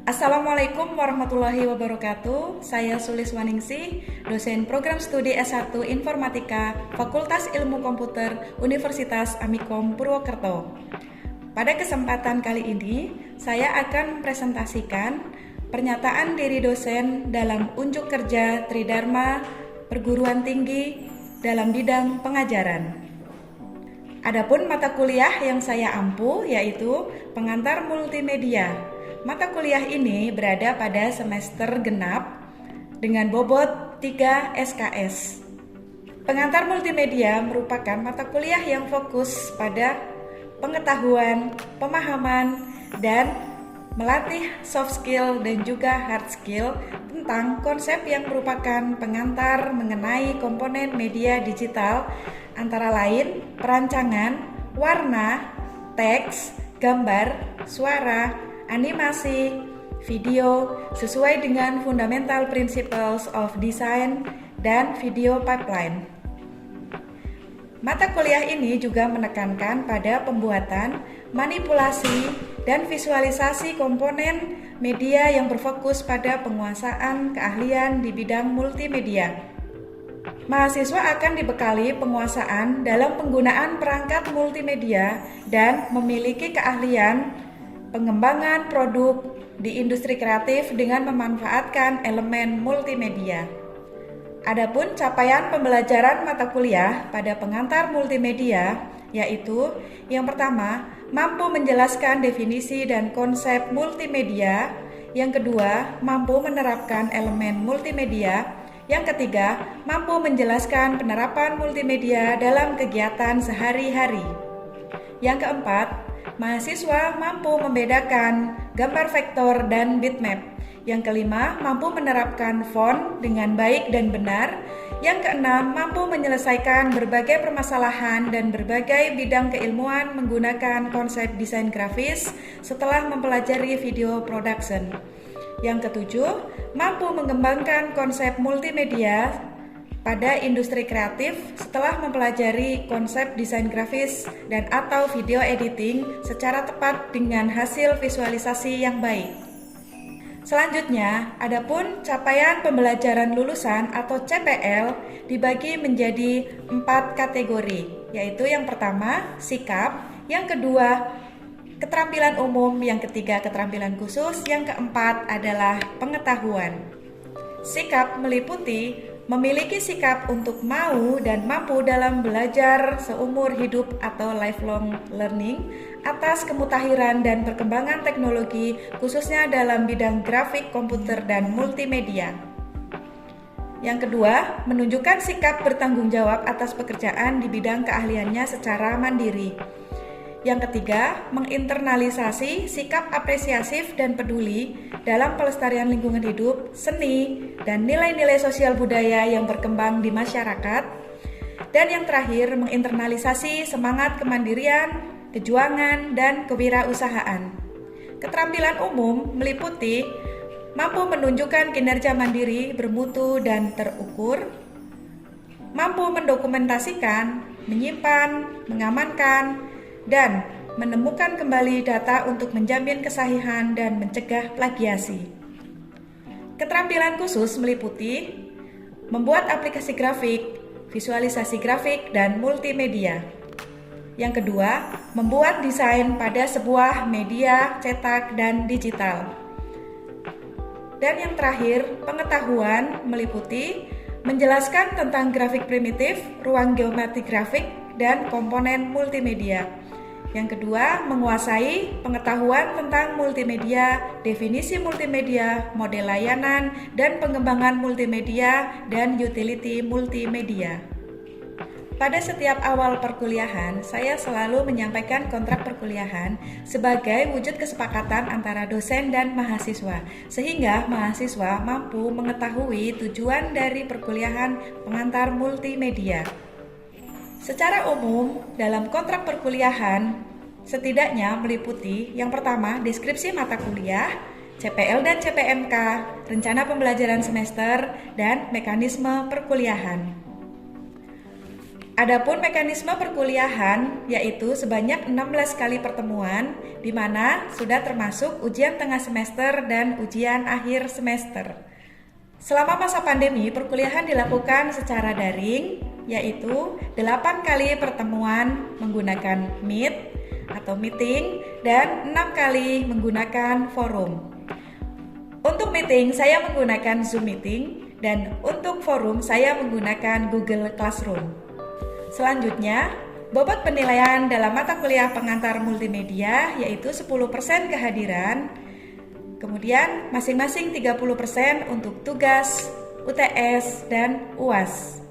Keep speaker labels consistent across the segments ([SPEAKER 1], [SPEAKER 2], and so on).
[SPEAKER 1] Assalamualaikum warahmatullahi wabarakatuh. Saya Suliswaningsih, dosen program studi S1 Informatika, Fakultas Ilmu Komputer, Universitas Amikom Purwokerto. Pada kesempatan kali ini, saya akan presentasikan pernyataan diri dosen dalam unjuk kerja Tridharma Perguruan Tinggi dalam bidang pengajaran. Adapun mata kuliah yang saya ampu yaitu pengantar multimedia. Mata kuliah ini berada pada semester genap dengan bobot 3 SKS. Pengantar multimedia merupakan mata kuliah yang fokus pada pengetahuan, pemahaman, dan melatih soft skill dan juga hard skill tentang konsep yang merupakan pengantar mengenai komponen media digital antara lain perancangan, warna, teks, gambar, suara, animasi, video sesuai dengan Fundamental Principles of Design dan Video Pipeline. Mata kuliah ini juga menekankan pada pembuatan, manipulasi, dan visualisasi komponen media yang berfokus pada penguasaan keahlian di bidang multimedia. Mahasiswa akan dibekali penguasaan dalam penggunaan perangkat multimedia dan memiliki keahlian pengembangan produk di industri kreatif dengan memanfaatkan elemen multimedia. Adapun capaian pembelajaran mata kuliah pada pengantar multimedia yaitu yang pertama, mampu menjelaskan definisi dan konsep multimedia, yang kedua, mampu menerapkan elemen multimedia, yang ketiga, mampu menjelaskan penerapan multimedia dalam kegiatan sehari-hari. Yang keempat, mahasiswa mampu membedakan gambar vektor dan bitmap. Yang kelima, mampu menerapkan font dengan baik dan benar. Yang keenam, mampu menyelesaikan berbagai permasalahan dan berbagai bidang keilmuan menggunakan konsep desain grafis setelah mempelajari video production. Yang ketujuh, mampu mengembangkan konsep multimedia pada industri kreatif setelah mempelajari konsep desain grafis dan atau video editing secara tepat dengan hasil visualisasi yang baik. Selanjutnya, adapun capaian pembelajaran lulusan atau CPL dibagi menjadi 4 kategori, yaitu yang pertama, sikap, yang kedua, keterampilan umum, yang ketiga, keterampilan khusus, yang keempat adalah pengetahuan. Sikap meliputi memiliki sikap untuk mau dan mampu dalam belajar seumur hidup atau lifelong learning atas kemutahiran dan perkembangan teknologi khususnya dalam bidang grafik, komputer, dan multimedia. Yang kedua, menunjukkan sikap bertanggung jawab atas pekerjaan di bidang keahliannya secara mandiri. Yang ketiga, menginternalisasi sikap apresiasif dan peduli dalam pelestarian lingkungan hidup, seni, dan nilai-nilai sosial budaya yang berkembang di masyarakat. Dan yang terakhir, menginternalisasi semangat kemandirian, kejuangan, dan kewirausahaan. Keterampilan umum meliputi mampu menunjukkan kinerja mandiri, bermutu, dan terukur, mampu mendokumentasikan, menyimpan, mengamankan, dan menemukan kembali data untuk menjamin kesahihan dan mencegah plagiasi. Keterampilan khusus meliputi membuat aplikasi grafik, visualisasi grafik, dan multimedia. Yang kedua, membuat desain pada sebuah media cetak dan digital. Dan yang terakhir, pengetahuan meliputi menjelaskan tentang grafik primitif, ruang geometri grafik, dan komponen multimedia. Yang kedua, menguasai pengetahuan tentang multimedia, definisi multimedia, model layanan, dan pengembangan multimedia, dan utility multimedia. Pada setiap awal perkuliahan, saya selalu menyampaikan kontrak perkuliahan sebagai wujud kesepakatan antara dosen dan mahasiswa, sehingga mahasiswa mampu mengetahui tujuan dari perkuliahan pengantar multimedia. Secara umum, dalam kontrak perkuliahan, setidaknya meliputi yang pertama, deskripsi mata kuliah, CPL dan CPMK, rencana pembelajaran semester, dan mekanisme perkuliahan. Adapun mekanisme perkuliahan yaitu sebanyak 16 kali pertemuan di mana sudah termasuk ujian tengah semester dan ujian akhir semester. Selama masa pandemi, perkuliahan dilakukan secara daring yaitu 8 kali pertemuan menggunakan Meet atau meeting dan 6 kali menggunakan forum. Untuk meeting saya menggunakan Zoom meeting dan untuk forum saya menggunakan Google Classroom. Selanjutnya, bobot penilaian dalam mata kuliah pengantar multimedia yaitu 10% kehadiran, kemudian masing-masing 30% untuk tugas, UTS, dan UAS.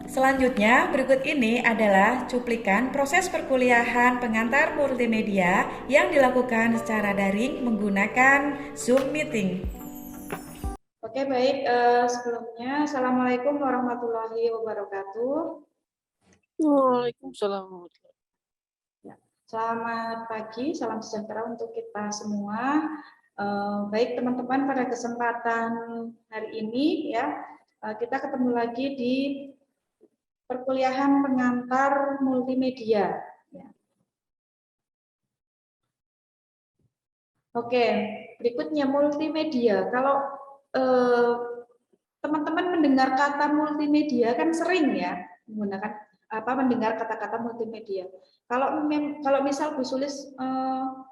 [SPEAKER 1] Selanjutnya, berikut ini adalah cuplikan proses perkuliahan pengantar multimedia yang dilakukan secara daring menggunakan Zoom meeting. Oke, baik. Sebelumnya, Assalamualaikum warahmatullahi wabarakatuh.
[SPEAKER 2] Waalaikumsalam.
[SPEAKER 1] Ya, selamat pagi, salam sejahtera untuk kita semua. Baik teman-teman, pada kesempatan hari ini ya kita ketemu lagi di perkuliahan pengantar multimedia. Ya. Oke, berikutnya multimedia. Kalau teman-teman mendengar kata multimedia kan sering ya menggunakan mendengar kata-kata multimedia. Kalau misal Bu Sulis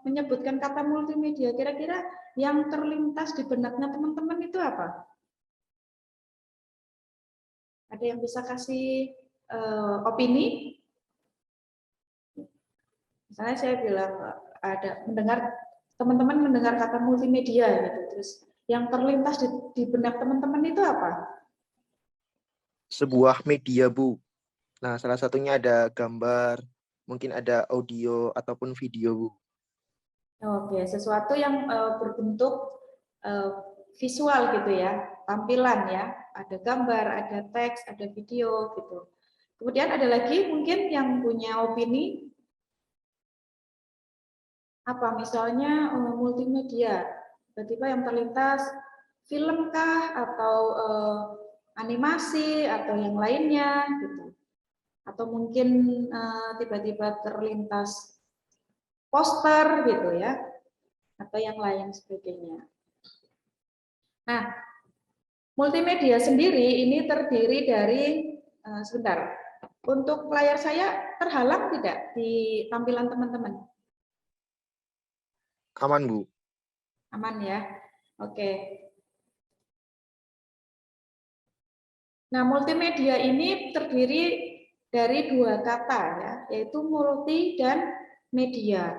[SPEAKER 1] menyebutkan kata multimedia, kira-kira yang terlintas di benaknya teman-teman itu apa? Ada yang bisa kasih opini? Misalnya saya bilang ada teman-teman mendengar kata multimedia gitu, terus yang terlintas di benak teman-teman itu apa?
[SPEAKER 3] Sebuah media, Bu. Nah, salah satunya ada gambar, mungkin ada audio ataupun video, Bu.
[SPEAKER 1] Oke, sesuatu yang berbentuk visual gitu ya, tampilan ya, ada gambar, ada teks, ada video gitu. Kemudian ada lagi mungkin yang punya opini apa misalnya multimedia, tiba-tiba yang terlintas film kah atau animasi atau yang lainnya gitu. Atau mungkin tiba-tiba terlintas poster gitu ya, atau yang lain sebagainya. Nah, multimedia sendiri ini terdiri dari, sebentar, untuk layar saya terhalang tidak di tampilan teman-teman?
[SPEAKER 3] Aman, Bu.
[SPEAKER 1] Aman ya, oke. Nah, multimedia ini terdiri dari dua kata ya, yaitu multi dan media.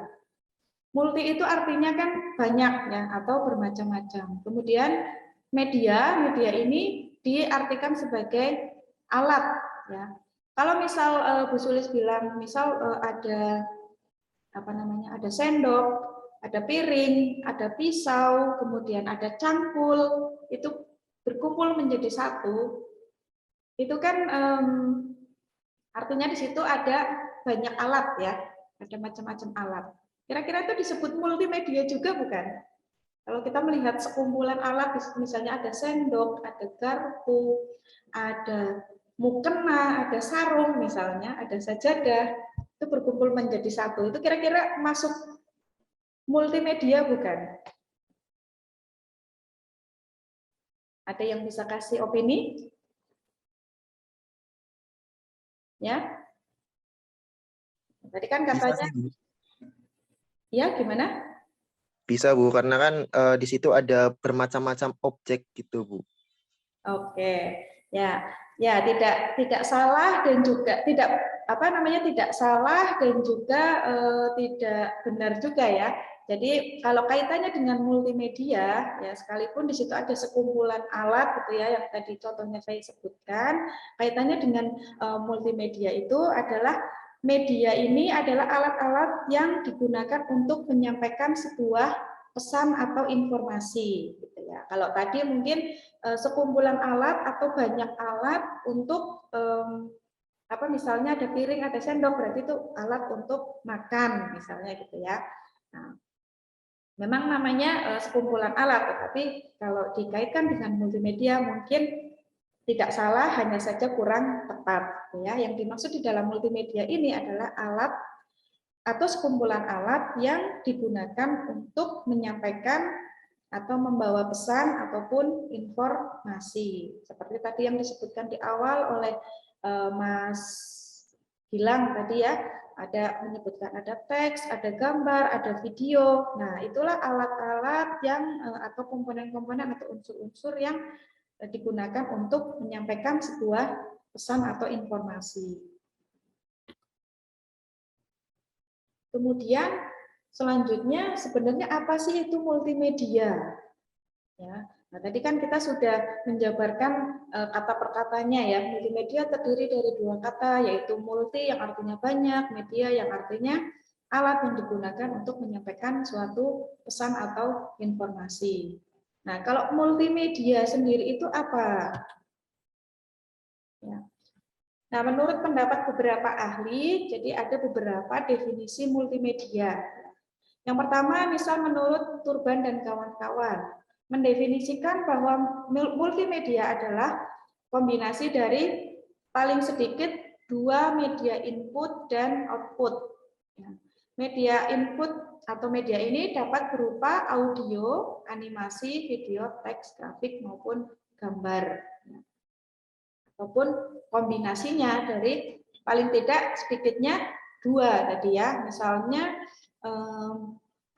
[SPEAKER 1] Multi itu artinya kan banyak ya atau bermacam-macam. Kemudian media ini diartikan sebagai alat ya. Kalau misal Bu Sulis bilang misal ada ada sendok, ada piring, ada pisau, kemudian ada cangkul, itu berkumpul menjadi satu. Itu kan artinya di situ ada banyak alat ya, ada macam-macam alat. Kira-kira itu disebut multimedia juga bukan? Kalau kita melihat sekumpulan alat, misalnya ada sendok, ada garpu, ada mukena, ada sarung misalnya, ada sajadah, itu berkumpul menjadi satu. Itu kira-kira masuk multimedia bukan? Ada yang bisa kasih opini? Ya. Tadi kan katanya ya, gimana?
[SPEAKER 3] Bisa, Bu, karena kan di situ ada bermacam-macam objek gitu, Bu.
[SPEAKER 1] Oke, ya, ya tidak salah dan juga tidak tidak salah dan juga tidak benar juga ya. Jadi kalau kaitannya dengan multimedia, ya sekalipun di situ ada sekumpulan alat gitu ya, yang tadi contohnya saya sebutkan, kaitannya dengan multimedia itu adalah media ini adalah alat-alat yang digunakan untuk menyampaikan sebuah pesan atau informasi gitu ya. Kalau tadi mungkin sekumpulan alat atau banyak alat untuk misalnya ada piring, ada sendok, berarti itu alat untuk makan misalnya gitu ya. Nah, memang namanya sekumpulan alat, tetapi kalau dikaitkan dengan multimedia mungkin tidak salah, hanya saja kurang tepat. Ya, yang dimaksud di dalam multimedia ini adalah alat atau sekumpulan alat yang digunakan untuk menyampaikan atau membawa pesan ataupun informasi. Seperti tadi yang disebutkan di awal oleh Mas Gilang tadi ya, ada menyebutkan ada teks, ada gambar, ada video. Nah, itulah alat-alat yang atau komponen-komponen atau unsur-unsur yang digunakan untuk menyampaikan sebuah pesan atau informasi. Kemudian selanjutnya sebenarnya apa sih itu multimedia? Ya, nah tadi kan kita sudah menjabarkan kata per katanya ya. Multimedia terdiri dari dua kata, yaitu multi yang artinya banyak, media yang artinya alat yang digunakan untuk menyampaikan suatu pesan atau informasi. Nah, kalau multimedia sendiri itu apa? Ya. Nah, menurut pendapat beberapa ahli, jadi ada beberapa definisi multimedia. Yang pertama, misal menurut Turban dan kawan-kawan, mendefinisikan bahwa multimedia adalah kombinasi dari paling sedikit dua media input dan output. Media input atau media ini dapat berupa audio, animasi, video, teks, grafik, maupun gambar. Ataupun kombinasinya dari paling tidak sedikitnya dua tadi ya, misalnya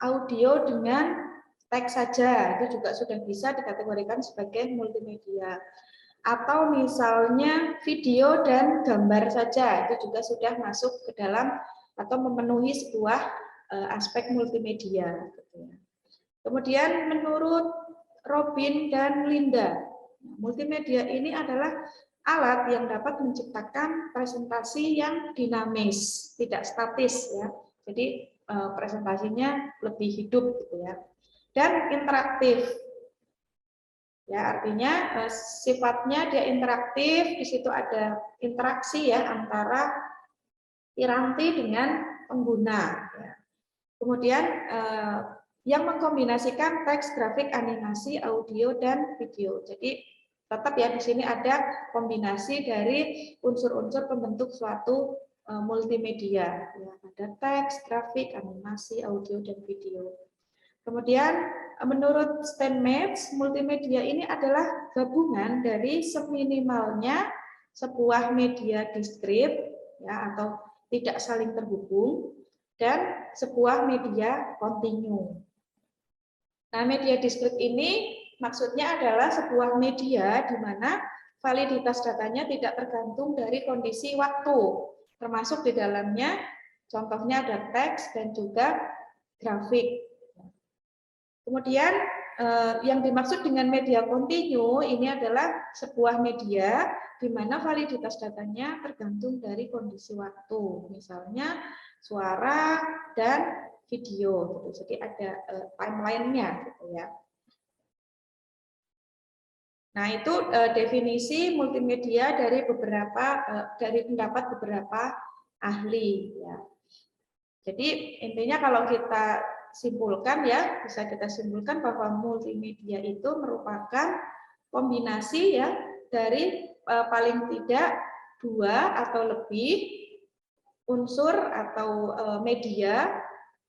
[SPEAKER 1] audio dengan teks saja itu juga sudah bisa dikategorikan sebagai multimedia, atau misalnya video dan gambar saja itu juga sudah masuk ke dalam atau memenuhi sebuah aspek multimedia. Kemudian menurut Robin dan Linda, multimedia ini adalah alat yang dapat menciptakan presentasi yang dinamis, tidak statis ya. Jadi presentasinya lebih hidup gitu ya. Dan interaktif. Ya, artinya sifatnya dia interaktif, di situ ada interaksi ya antara piranti dengan pengguna ya. Kemudian yang mengkombinasikan teks, grafik, animasi, audio dan video. Jadi tetap ya di sini ada kombinasi dari unsur-unsur pembentuk suatu multimedia. Ya, ada teks, grafik, animasi, audio dan video. Kemudian menurut Steinmetz, multimedia ini adalah gabungan dari seminimalnya sebuah media diskrit ya atau tidak saling terhubung dan sebuah media kontinu. Nah, media diskrit ini maksudnya adalah sebuah media di mana validitas datanya tidak tergantung dari kondisi waktu, termasuk di dalamnya contohnya ada teks dan juga grafik. Kemudian yang dimaksud dengan media kontinu ini adalah sebuah media di mana validitas datanya tergantung dari kondisi waktu, misalnya suara dan video, gitu. Jadi ada timeline-nya, gitu ya. Nah itu definisi multimedia dari pendapat beberapa ahli. Ya. Jadi intinya kalau kita simpulkan ya, bisa kita simpulkan bahwa multimedia itu merupakan kombinasi ya dari paling tidak dua atau lebih unsur atau media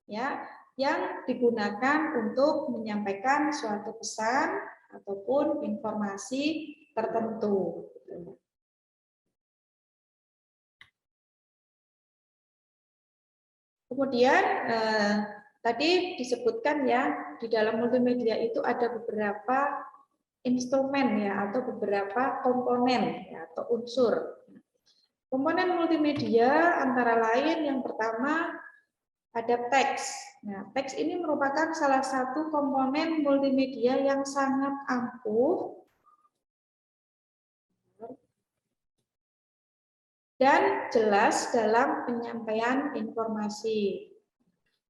[SPEAKER 1] ya yang digunakan untuk menyampaikan suatu pesan ataupun informasi tertentu. Kemudian tadi disebutkan ya di dalam multimedia itu ada beberapa instrumen ya atau beberapa komponen ya, atau unsur. Komponen multimedia antara lain yang pertama ada teks. Nah, teks ini merupakan salah satu komponen multimedia yang sangat ampuh dan jelas dalam penyampaian informasi.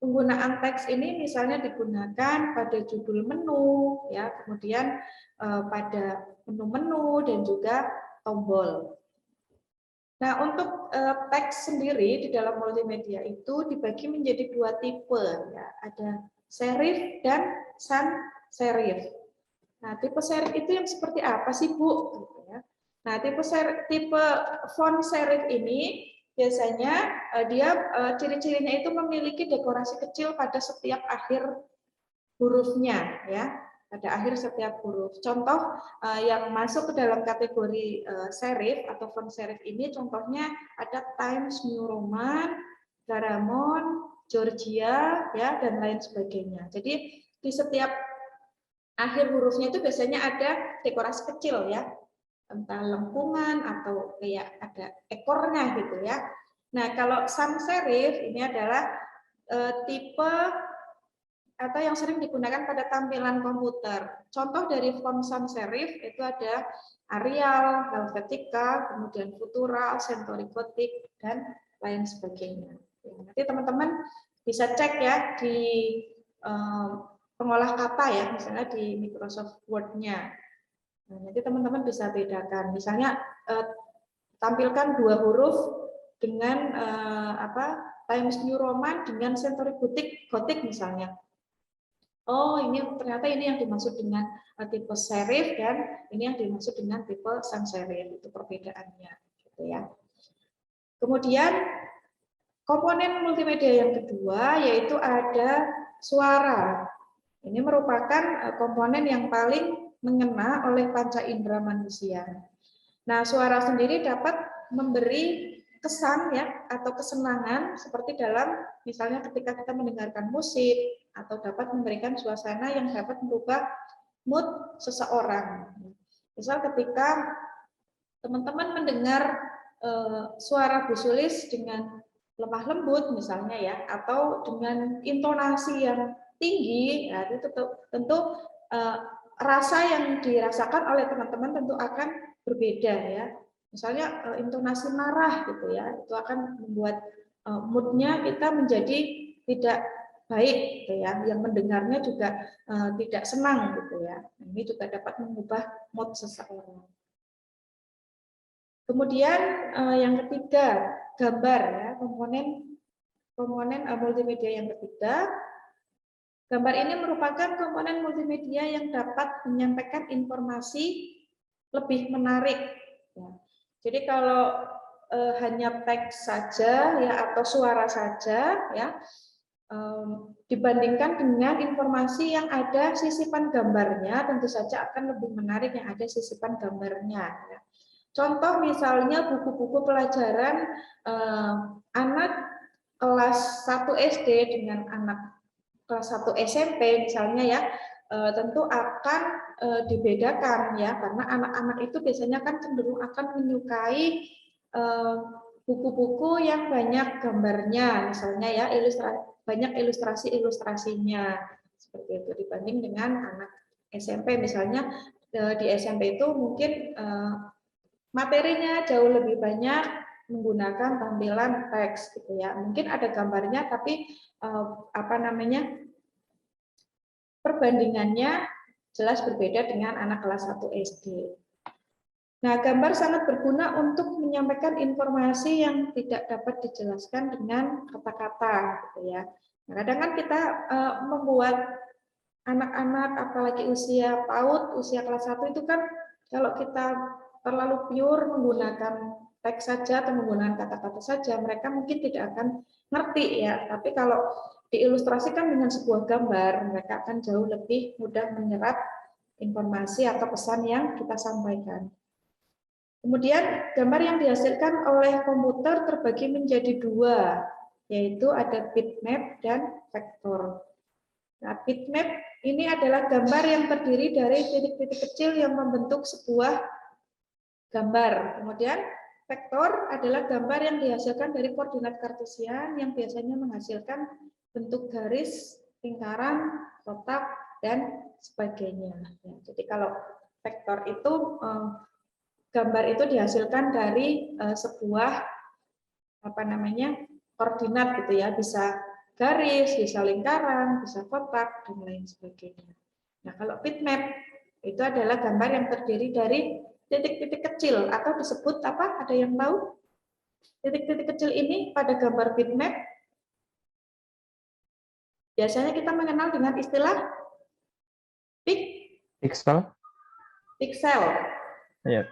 [SPEAKER 1] Penggunaan teks ini misalnya digunakan pada judul menu, ya, kemudian pada menu-menu dan juga tombol. Nah, untuk teks sendiri di dalam multimedia itu dibagi menjadi dua tipe, ya. Ada serif dan sans serif. Nah, tipe serif itu yang seperti apa sih, Bu? Gitu ya. Nah, tipe font serif ini biasanya ciri-cirinya itu memiliki dekorasi kecil pada setiap akhir hurufnya, ya, pada akhir setiap huruf. Contoh yang masuk ke dalam kategori serif atau font serif ini, contohnya ada Times New Roman, Garamond, Georgia, ya, dan lain sebagainya. Jadi di setiap akhir hurufnya itu biasanya ada dekorasi kecil, ya, entah lengkungan atau kayak ada ekornya gitu, ya. Nah, kalau sans serif ini adalah tipe atau yang sering digunakan pada tampilan komputer. Contoh dari font sans serif itu ada Arial, Helvetica, kemudian Futura, Centauri Gothic, dan lain sebagainya. Nanti teman-teman bisa cek ya di pengolah kata ya, misalnya di Microsoft Word-nya. Nah, nanti teman-teman bisa bedakan. Misalnya tampilkan dua huruf dengan Times New Roman dengan Centauri Gothic misalnya. Oh, ini ternyata ini yang dimaksud dengan tipe serif dan ini yang dimaksud dengan tipe sans serif, itu perbedaannya, gitu ya. Kemudian komponen multimedia yang kedua yaitu ada suara. Ini merupakan komponen yang paling mengena oleh panca indera manusia. Nah, suara sendiri dapat memberi kesan ya atau kesenangan seperti dalam misalnya ketika kita mendengarkan musik atau dapat memberikan suasana yang dapat merubah mood seseorang. Misal ketika teman-teman mendengar suara Bu Sulis dengan lemah lembut misalnya ya, atau dengan intonasi yang tinggi, ya, itu tentu rasa yang dirasakan oleh teman-teman tentu akan berbeda ya. Misalnya intonasi marah gitu ya, itu akan membuat moodnya kita menjadi tidak baik gitu ya, yang mendengarnya juga tidak senang gitu ya. Ini juga dapat mengubah mood seseorang. Kemudian yang ketiga, gambar ya, komponen multimedia yang ketiga. Gambar ini merupakan komponen multimedia yang dapat menyampaikan informasi lebih menarik. Ya. Jadi kalau hanya teks saja ya atau suara saja ya, dibandingkan dengan informasi yang ada sisipan gambarnya, tentu saja akan lebih menarik yang ada sisipan gambarnya. Ya. Contoh misalnya buku-buku pelajaran anak kelas 1 SD dengan anak kelas 1 SMP misalnya ya, tentu akan dibedakan ya, karena anak-anak itu biasanya kan cenderung akan menyukai buku-buku yang banyak gambarnya misalnya ya, banyak ilustrasi-ilustrasinya seperti itu dibanding dengan anak SMP misalnya. Di SMP itu mungkin materinya jauh lebih banyak menggunakan tampilan teks gitu ya. Mungkin ada gambarnya tapi perbandingannya jelas berbeda dengan anak kelas 1 SD. Nah, gambar sangat berguna untuk menyampaikan informasi yang tidak dapat dijelaskan dengan kata-kata gitu ya. Nah, kadang kan kita membuat anak-anak apalagi usia PAUD, usia kelas 1 itu kan kalau kita terlalu pure menggunakan teks saja atau menggunakan kata-kata saja, mereka mungkin tidak akan ngerti ya. Tapi kalau diilustrasikan dengan sebuah gambar, mereka akan jauh lebih mudah menyerap informasi atau pesan yang kita sampaikan. Kemudian gambar yang dihasilkan oleh komputer terbagi menjadi dua, yaitu ada bitmap dan vektor. Nah, bitmap ini adalah gambar yang terdiri dari titik-titik kecil yang membentuk sebuah gambar. Kemudian vektor adalah gambar yang dihasilkan dari koordinat kartesian yang biasanya menghasilkan bentuk garis, lingkaran, kotak, dan sebagainya. Ya, jadi kalau vektor itu gambar itu dihasilkan dari sebuah koordinat gitu ya, bisa garis, bisa lingkaran, bisa kotak, dan lain sebagainya. Nah, kalau bitmap itu adalah gambar yang terdiri dari titik-titik kecil atau disebut apa? Ada yang tahu? Titik-titik kecil ini pada gambar bitmap biasanya kita mengenal dengan istilah pixel.
[SPEAKER 2] Pixel?
[SPEAKER 1] Pixel.
[SPEAKER 2] Ya.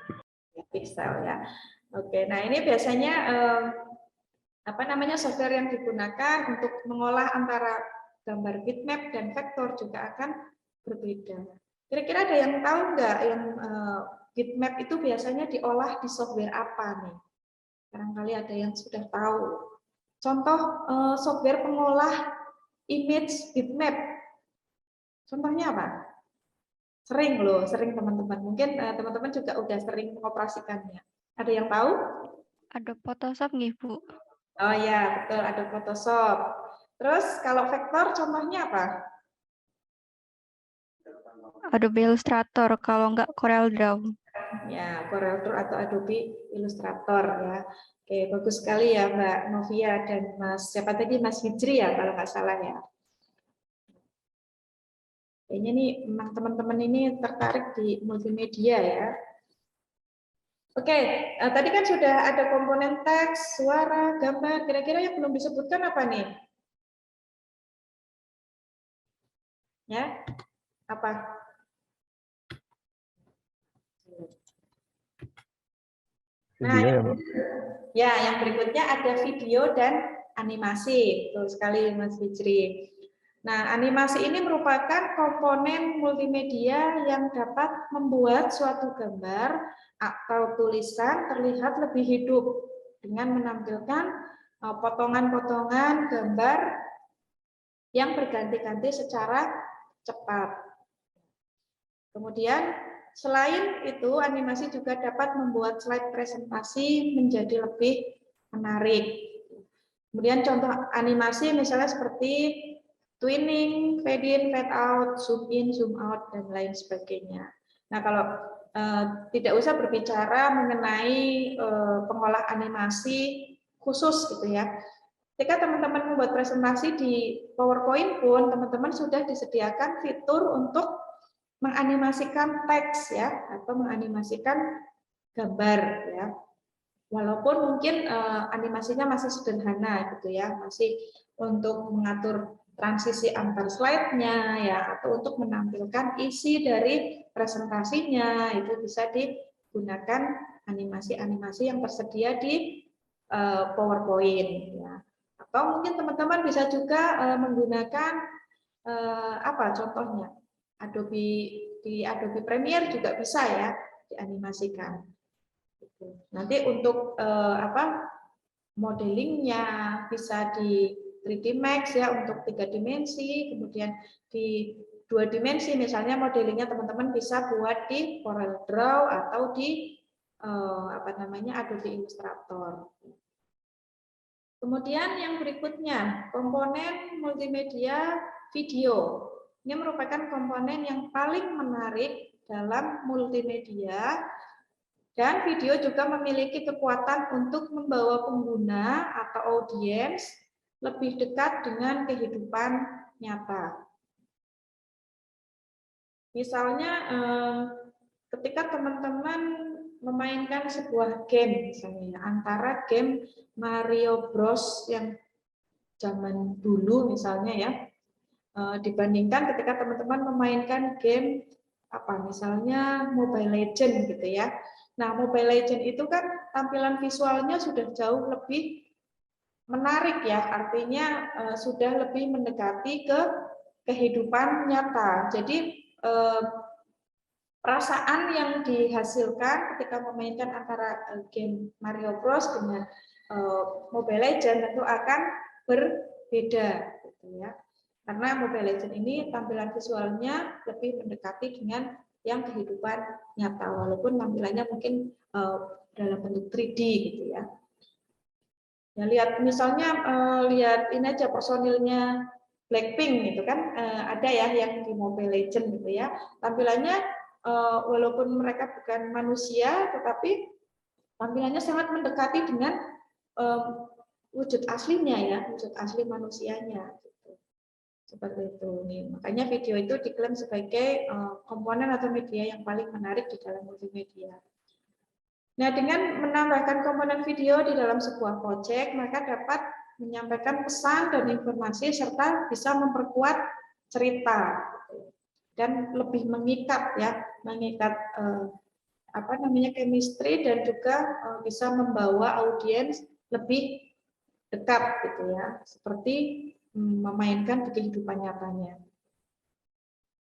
[SPEAKER 1] Pixel ya. Oke, nah ini biasanya software yang digunakan untuk mengolah antara gambar bitmap dan vektor juga akan berbeda. Kira-kira ada yang tahu nggak yang bitmap itu biasanya diolah di software apa nih? Barangkali ada yang sudah tahu. Contoh software pengolah image bitmap. Contohnya apa? Sering loh, sering teman-teman. Mungkin teman-teman juga udah sering mengoperasikannya. Ada yang tahu?
[SPEAKER 2] Ada Photoshop nih, Bu.
[SPEAKER 1] Oh ya, betul, ada Photoshop. Terus kalau vektor contohnya apa?
[SPEAKER 2] Adobe Illustrator, kalau nggak CorelDRAW.
[SPEAKER 1] Ya, CorelDRAW atau Adobe Illustrator ya. Oke, bagus sekali ya Mbak Novia dan Mas siapa tadi Mas Hijri ya kalau nggak salah ya. Kayaknya nih memang teman-teman ini tertarik di multimedia ya. Oke, tadi kan sudah ada komponen teks, suara, gambar. Kira-kira yang belum disebutkan apa nih? Ya, apa? Nah,
[SPEAKER 4] Video ya, Mbak?
[SPEAKER 1] ya, yang berikutnya ada video dan animasi. Betul sekali, Mas Fijri. Nah, animasi ini merupakan komponen multimedia yang dapat membuat suatu gambar atau tulisan terlihat lebih hidup dengan menampilkan potongan-potongan gambar yang berganti-ganti secara cepat. Kemudian, selain itu, animasi juga dapat membuat slide presentasi menjadi lebih menarik. Kemudian contoh animasi misalnya seperti twinning, fade in, fade out, zoom in, zoom out, dan lain sebagainya. Nah, kalau tidak usah berbicara mengenai pengolah animasi khusus gitu ya. Ketika teman-teman membuat presentasi di PowerPoint pun, teman-teman sudah disediakan fitur untuk menganimasikan teks ya, atau menganimasikan gambar ya. Walaupun mungkin animasinya masih sederhana gitu ya, masih untuk mengatur transisi antar slide-nya ya, atau untuk menampilkan isi dari presentasinya itu bisa digunakan animasi-animasi yang tersedia di PowerPoint ya. Atau mungkin teman-teman bisa juga menggunakan apa contohnya? Di Adobe Premiere juga bisa ya dianimasikan. Nanti untuk modelingnya bisa di 3D Max ya untuk 3 dimensi, kemudian di 2 dimensi misalnya modelingnya teman-teman bisa buat di CorelDRAW atau di Adobe Illustrator. Kemudian yang berikutnya komponen multimedia video. Ini merupakan komponen yang paling menarik dalam multimedia. Dan video juga memiliki kekuatan untuk membawa pengguna atau audiens lebih dekat dengan kehidupan nyata. Misalnya, ketika teman-teman memainkan sebuah game, misalnya antara game Mario Bros yang zaman dulu misalnya ya, dibandingkan ketika teman-teman memainkan game misalnya Mobile Legends gitu ya. Nah, Mobile Legends itu kan tampilan visualnya sudah jauh lebih menarik ya, artinya sudah lebih mendekati ke kehidupan nyata. Jadi perasaan yang dihasilkan ketika memainkan antara game Mario Bros dengan Mobile Legends tentu akan berbeda gitu ya. Karena Mobile Legends ini tampilan visualnya lebih mendekati dengan yang kehidupan nyata, walaupun tampilannya mungkin dalam bentuk 3D gitu ya. Ya lihat misalnya lihat ini aja personilnya Blackpink gitu kan, ada ya yang di Mobile Legends gitu ya. Tampilannya walaupun mereka bukan manusia, tetapi tampilannya sangat mendekati dengan wujud aslinya ya, wujud asli manusianya. Seperti itu nih. Makanya video itu diklaim sebagai komponen atau media yang paling menarik di dalam multimedia. Nah, dengan menambahkan komponen video di dalam sebuah proyek, maka dapat menyampaikan pesan dan informasi serta bisa memperkuat cerita dan lebih mengikat ya, mengikat chemistry dan juga bisa membawa audiens lebih dekat gitu ya, seperti memainkan di kehidupan nyatanya.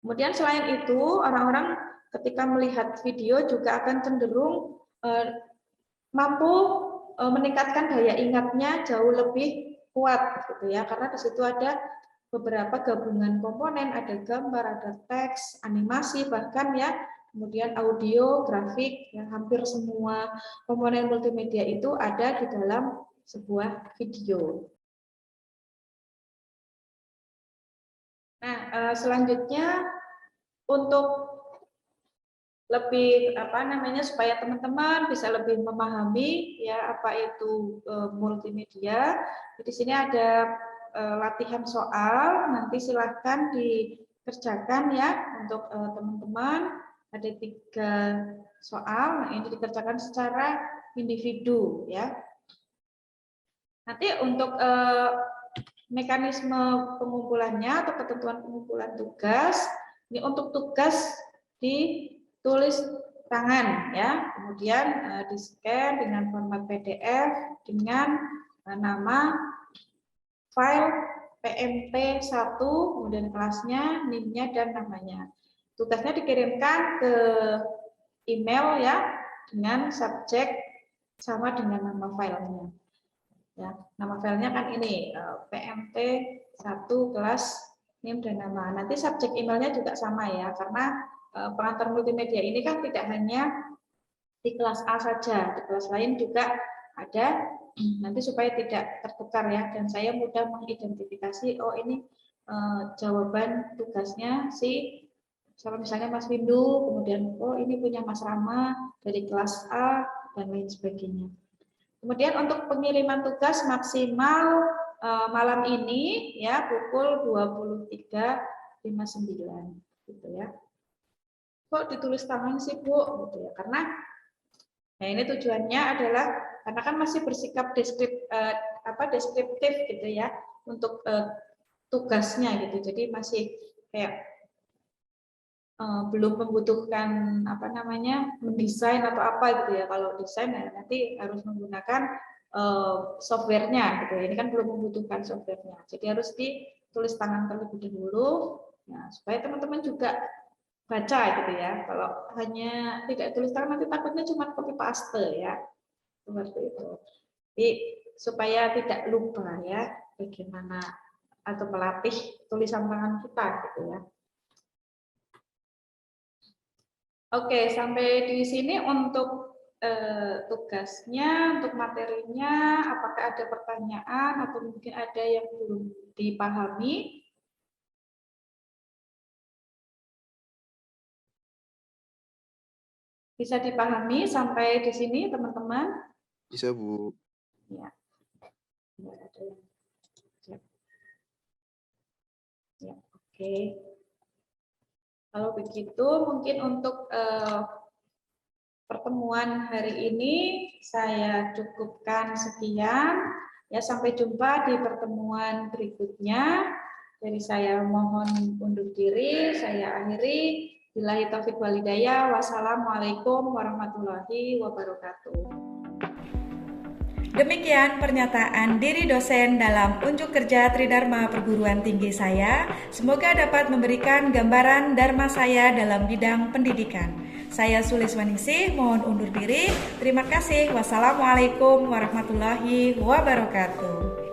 [SPEAKER 1] Kemudian selain itu, orang-orang ketika melihat video juga akan cenderung mampu meningkatkan daya ingatnya jauh lebih kuat gitu ya, karena di situ ada beberapa gabungan komponen, ada gambar, ada teks, animasi, bahkan ya, kemudian audio, grafik, ya, hampir semua komponen multimedia itu ada di dalam sebuah video. Nah, selanjutnya untuk lebih supaya teman-teman bisa lebih memahami ya apa itu multimedia. Di sini ada latihan soal, nanti silahkan dikerjakan ya untuk teman-teman. Ada 3 soal, nah ini dikerjakan secara individu ya. Nanti untuk mekanisme pengumpulannya atau ketentuan pengumpulan tugas, ini untuk tugas ditulis tangan ya, kemudian di-scan dengan format PDF dengan nama file PMT1, kemudian kelasnya, NIM-nya, dan namanya. Tugasnya dikirimkan ke email ya, dengan subjek sama dengan nama filenya. Ya, nama filenya kan ini PMT1 kelas NIM dan nama. Nanti subjek emailnya juga sama ya, karena pengantar multimedia ini kan tidak hanya di kelas A saja, di kelas lain juga ada. Nanti supaya tidak tertukar ya, dan saya mudah mengidentifikasi, oh ini jawaban tugasnya si, misalnya Mas Windu, kemudian oh ini punya Mas Rama dari kelas A dan lain sebagainya. Kemudian untuk pengiriman tugas maksimal malam ini ya pukul 23.59 gitu ya. Kok ditulis tangan sih Bu gitu ya? Karena nah ini tujuannya adalah karena kan masih bersikap deskriptif gitu ya untuk tugasnya gitu. Jadi masih kayak belum membutuhkan mendesain atau apa gitu ya. Kalau desain nanti harus menggunakan softwarenya gitu. Ini kan belum membutuhkan softwarenya. Jadi harus ditulis tangan terlebih dahulu. Nah, supaya teman-teman juga baca gitu ya. Kalau hanya tidak tulis tangan nanti takutnya cuma copy paste ya. Seperti itu. Jadi supaya tidak lupa ya bagaimana atau melatih tulisan tangan kita gitu ya. Oke, sampai di sini untuk tugasnya, untuk materinya, apakah ada pertanyaan atau mungkin ada yang belum dipahami? Bisa dipahami sampai di sini, teman-teman?
[SPEAKER 3] Bisa, Bu.
[SPEAKER 1] Ya. Ya, oke. Kalau begitu, mungkin untuk pertemuan hari ini saya cukupkan sekian. Ya, sampai jumpa di pertemuan berikutnya. Jadi saya mohon undur diri, saya akhiri. Billahi taufiq wal hidayah. Wassalamualaikum warahmatullahi wabarakatuh.
[SPEAKER 4] Demikian pernyataan diri dosen dalam unjuk kerja Tridharma Perguruan Tinggi saya. Semoga dapat memberikan gambaran dharma saya dalam bidang pendidikan. Saya Suliswaningsih, mohon undur diri. Terima kasih. Wassalamualaikum warahmatullahi wabarakatuh.